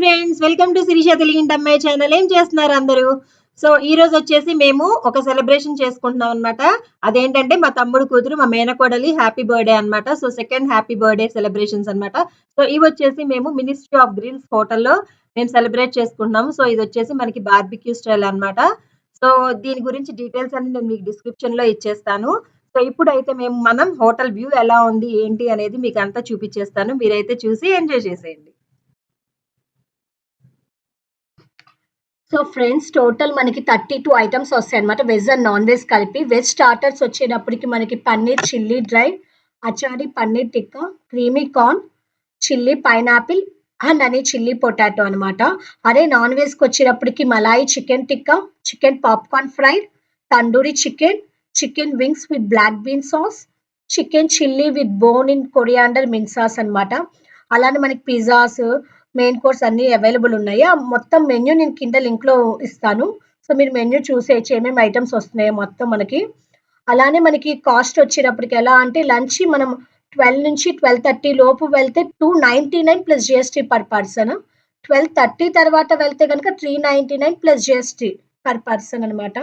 Friends, welcome to Sirisha తెలుగింటి అమ్మాయి channel. ఏం చేస్తున్నారు అందరూ? సో ఈ రోజు వచ్చేసి మేము ఒక సెలబ్రేషన్ చేసుకుంటున్నాం అన్నమాట. అదేంటంటే మా తమ్ముడు కూతురు, మా మేనకోడలి హ్యాపీ బర్త్‌డే అన్నమాట. So second happy birthday celebrations అన్నమాట. సో ఇవొచ్చేసి మేము మినిస్ట్రీ ఆఫ్ గ్రిల్స్ హోటల్‌లో మేము సెలబ్రేట్ చేసుకుంటున్నాము. సో ఇదొచ్చేసి మనకి బార్బిక్యూ స్టైల్ అన్నమాట. సో దీని గురించి డీటెయిల్స్ అన్ని నేను మీకు డిస్క్రిప్షన్‌లో ఇచ్చేస్తాను. సో ఇప్పుడైతే మనం హోటల్ వ్యూ ఎలా ఉంది, ఏంటి అనేది మీకంతా చూపిచ్చేస్తాను. మీరైతే చూసి ఎంజాయ్ చేసేయండి. సో ఫ్రెండ్స్, టోటల్ మనకి 32 ఐటమ్స్ వస్తాయన్నమాట. వెజ్ అండ్ నాన్ వెజ్ కలిపి. వెజ్ స్టార్టర్స్ వచ్చేటప్పటికి మనకి paneer chilli dry, achari paneer tikka, creamy corn, chilli pineapple and అని చిల్లీ పొటాటో అనమాట. అదే నాన్ వెజ్కి వచ్చేటప్పటికి malai chicken tikka, chicken popcorn fry, tandoori chicken, chicken wings with black bean sauce, chicken chilli with bone in coriander mint sauce అనమాట. అలానే మనకి పిజ్జాస్, మెయిన్ కోర్స్ అన్నీ available ఉన్నాయి. ఆ మొత్తం మెన్యూ నేను కింద లింక్‌లో ఇస్తాను. సో మీరు మెన్యూ చూసేయచ్చు ఏమేమి ఐటెమ్స్ వస్తున్నాయో మొత్తం మనకి. అలానే మనకి కాస్ట్ వచ్చేటప్పటికి ఎలా అంటే లంచ్ మనం 12 నుంచి 12:30 లోపు వెళ్తే 299 ప్లస్ జీఎస్టీ పర్ పర్సన్. 12:30 తర్వాత వెళ్తే గనుక 399 ప్లస్ జీఎస్టీ పర్ పర్సన్ అనమాట.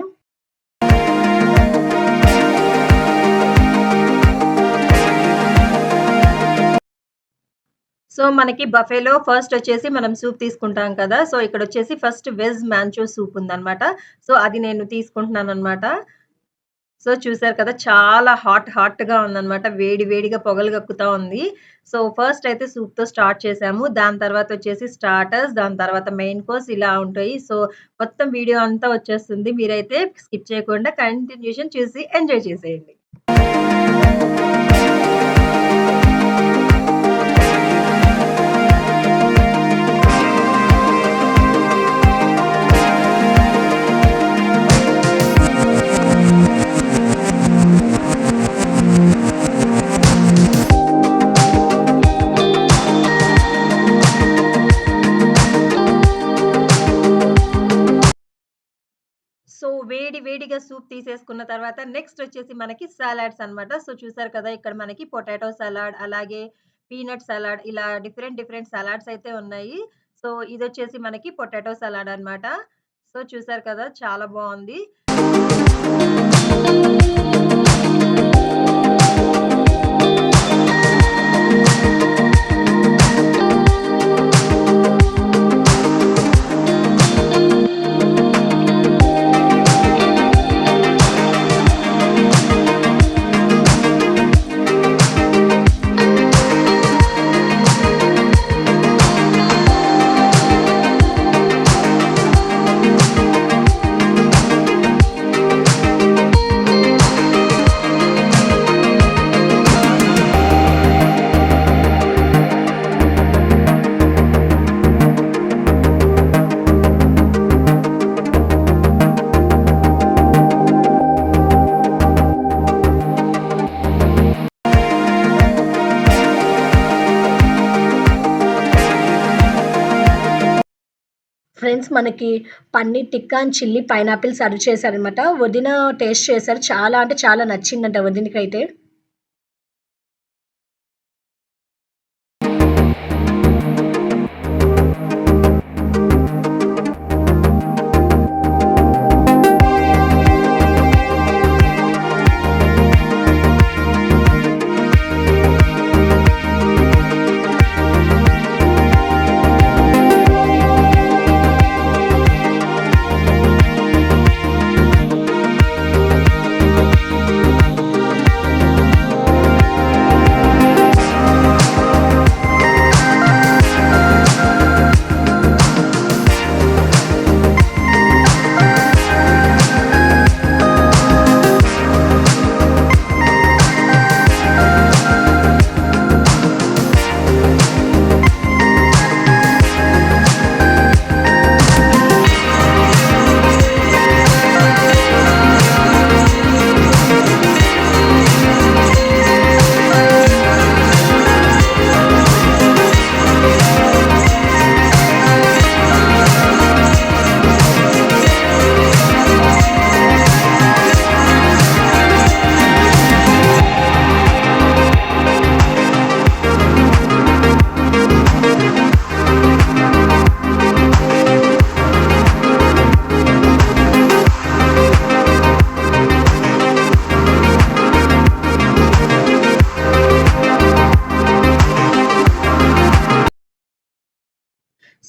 సో మనకి బఫేలో ఫస్ట్ వచ్చేసి మనం సూప్ తీసుకుంటాం కదా! సో ఇక్కడొచ్చేసి ఫస్ట్ వెజ్ మాంచో సూప్ ఉందన్నమాట. సో అది నేను తీసుకుంటున్నానన్నమాట. సో చూసారు కదా! చాలా హాట్‌గా ఉందన్నమాట. వేడి వేడిగా పొగలు గక్కుతా ఉంది. సో ఫస్ట్ అయితే సూప్‌తో స్టార్ట్ చేసాము. దాని తర్వాత వచ్చేసి స్టార్టర్స్, దాని తర్వాత మెయిన్ కోర్స్ ఇలా ఉంటాయి. సో మొత్తం వీడియో అంతా వచ్చేస్తుంది. మీరైతే స్కిప్ చేయకుండా కంటిన్యూషన్ చూసి ఎంజాయ్ చేసేయండి. సో వేడిగా సూప్ తీసేసుకున్న తర్వాత నెక్స్ట్ వచ్చేసి మనకి సాలడ్స్ అన్నమాట. సో చూసారు కదా! ఇక్కడ మనకి పొటాటో సలాడ్, అలాగే పీనట్ సలాడ్, ఇలా డిఫరెంట్ సలాడ్స్ అయితే ఉన్నాయి. సో ఇదొచ్చేసి మనకి పొటాటో సలాడ్ అన్నమాట. సో చూసారు కదా! చాలా బావుంది. ఫ్రెండ్స్, మనకి paneer tikka and chilli pineapple serve చేశారనమాట. వదిన టేస్ట్ చేశారు. చాలా అంటే చాలా నచ్చిందంట వదినకైతే.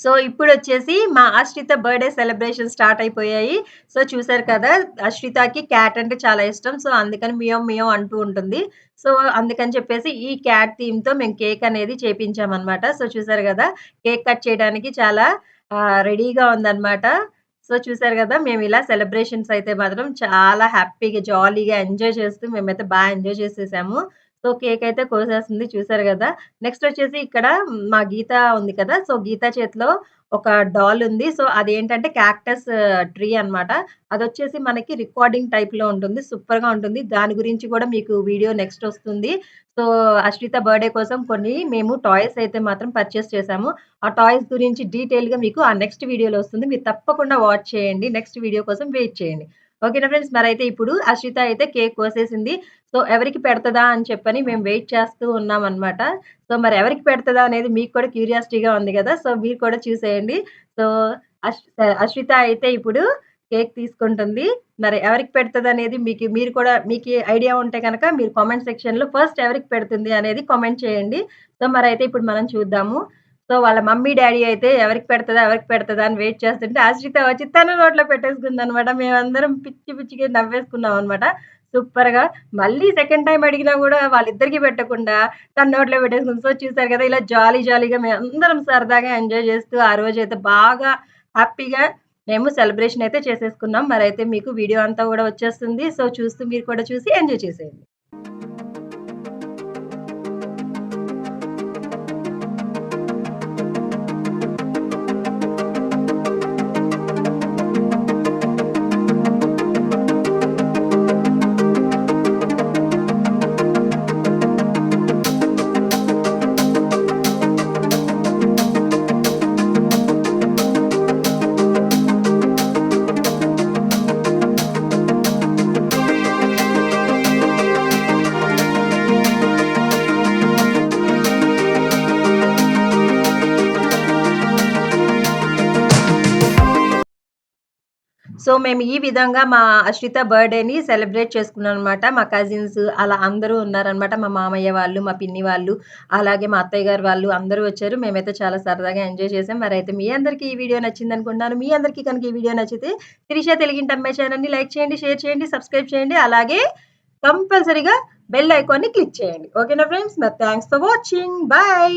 సో, ఇప్పుడొచ్చేసి మా అశ్రిత బర్త్‌డే సెలబ్రేషన్ స్టార్ట్ అయిపోయాయి. సో, చూసారు కదా! అశ్రితకి క్యాట్ అంటే చాలా ఇష్టం. సో, అందుకని మియావ్ మియావ్ అంటూ ఉంటుంది. సో, అందుకని చెప్పేసి ఈ క్యాట్ థీమ్‌తో మేము కేక్ అనేది చేపించామనమాట. సో, చూసారు గదా! కేక్ కట్ చేయడానికి చాలా రెడీగా ఉందనమాట. సో, చూసారు గదా! మేమిలా సెలబ్రేషన్స్ అయితే మాత్రం చాలా హ్యాపీగా, జాలీగా ఎంజాయ్ చేస్తూ మేమైతే ఎంజాయ్ చేసేసాము. సో, కేక్ అయితే కోసేస్తుంది చూసారు గదా! నెక్స్ట్ వచ్చేసి ఇక్కడ మా గీత ఉంది కదా! సో, గీత చేతిలో ఒక డాల్ ఉంది. సో, అదేంటంటే క్యాక్టస్ ట్రీ అన్నమాట. అదొచ్చేసి మనకి రికార్డింగ్ టైప్‌లో ఉంటుంది. సూపర్‌గా ఉంటుంది. దాని గురించి కూడా మీకు వీడియో నెక్స్ట్ ఒస్తుంది. సో, అశ్రిత బర్త్‌డే కోసం కొన్ని మేము టాయ్స్ అయితే మాత్రం పర్చేస్ చేశాము. ఆ టాయ్స్ గురించి డీటెయిల్‌గా మీకు ఆ నెక్స్ట్ వీడియోలో ఒస్తుంది. మీరు తప్పకుండా వాచ్ చేయండి. నెక్స్ట్ వీడియో కోసం వెయిట్ చేయండి. ఓకేనా ఫ్రెండ్స్? మరైతే ఇప్పుడు అశ్రిత అయితే కేక్ కోసేసింది. సో, ఎవరికి పెడతదా అని చెప్పని మేము వెయిట్ చేస్తూ ఉన్నామనమాట. సో, మరి ఎవరికి పెడతదా అనేది మీకు కూడా క్యూరియాసిటీగా ఉంది గదా! సో, మీరు కూడా చూసేయండి. సో, అశ్విత అయితే ఇప్పుడు కేక్ తీసుకుంటుంది. మరి ఎవరికి పెడతదనేది మీరు కూడా మీకి ఐడియా ఉంటే గనక మీరు కామెంట్ సెక్షన్‌లో ఫస్ట్ ఎవరికి పెడుతుంది అనేది కామెంట్ చేయండి. సో, మరైతే ఇప్పుడు మనం చూద్దాము. సో, వాళ్ళ మమ్మీ, డ్యాడీ అయితే ఎవరికి పెడతదా? ఎవరికి పెడతదా? అని వెయిట్ చేస్తుంటే ఆశ్రిత వచ్చి తన నోట్లో పెట్టేసుకుందనమాట. మేమందరం పిచ్చి పిచ్చిగా నవ్వేసుకున్నామనమాట. సూపర్‌గా. మళ్ళీ సెకండ్ టైమ్ అడిగినా గూడా వాళ్ళిద్దరికీ పెట్టకుండా తన నోట్లో పెట్టేసుకుంది. సో, చూసారు కదా! ఇలా జాలీగా మేమందరం సరదాగా ఎంజాయ్ చేస్తూ ఆ రోజైతే బాగా హ్యాపీగా మేము సెలబ్రేషన్ అయితే చేసేసుకున్నాం. మరైతే మీకు వీడియో అంతా గూడా వచ్చేస్తుంది. సో, చూస్తూ మీరు కూడా చూసి ఎంజాయ్ చేసేయండి. సో, మేము ఈ విధంగా మా అశ్రిత బర్త్‌డేని సెలబ్రేట్ చేసుకున్నామనమాట. మా కజిన్స్ అలా అందరూ ఉన్నారనమాట. మా మామయ్య వాళ్ళు, మా పిన్ని వాళ్ళు, అలాగే మా అత్తయ్య గారు వాళ్ళు అందరూ వచ్చారు. మేమైతే చాలా సరదాగా ఎంజాయ్ చేసాం. మరైతే మీ అందరికీ ఈ వీడియో నచ్చిందనుకుంటున్నాను. మీ అందరికీ కనుక ఈ వీడియో నచ్చితే త్రిష తెలుగింటి అమ్మాయి ఛానెల్‌ని లైక్ చేయండి, షేర్ చేయండి, సబ్స్క్రైబ్ చేయండి. అలాగే కంపల్సరీగా బెల్ ఐకాన్‌ని క్లిక్ చేయండి. ఓకేనా ఫ్రెండ్స్? మరి థాంక్స్ ఫర్ వాచింగ్. బై.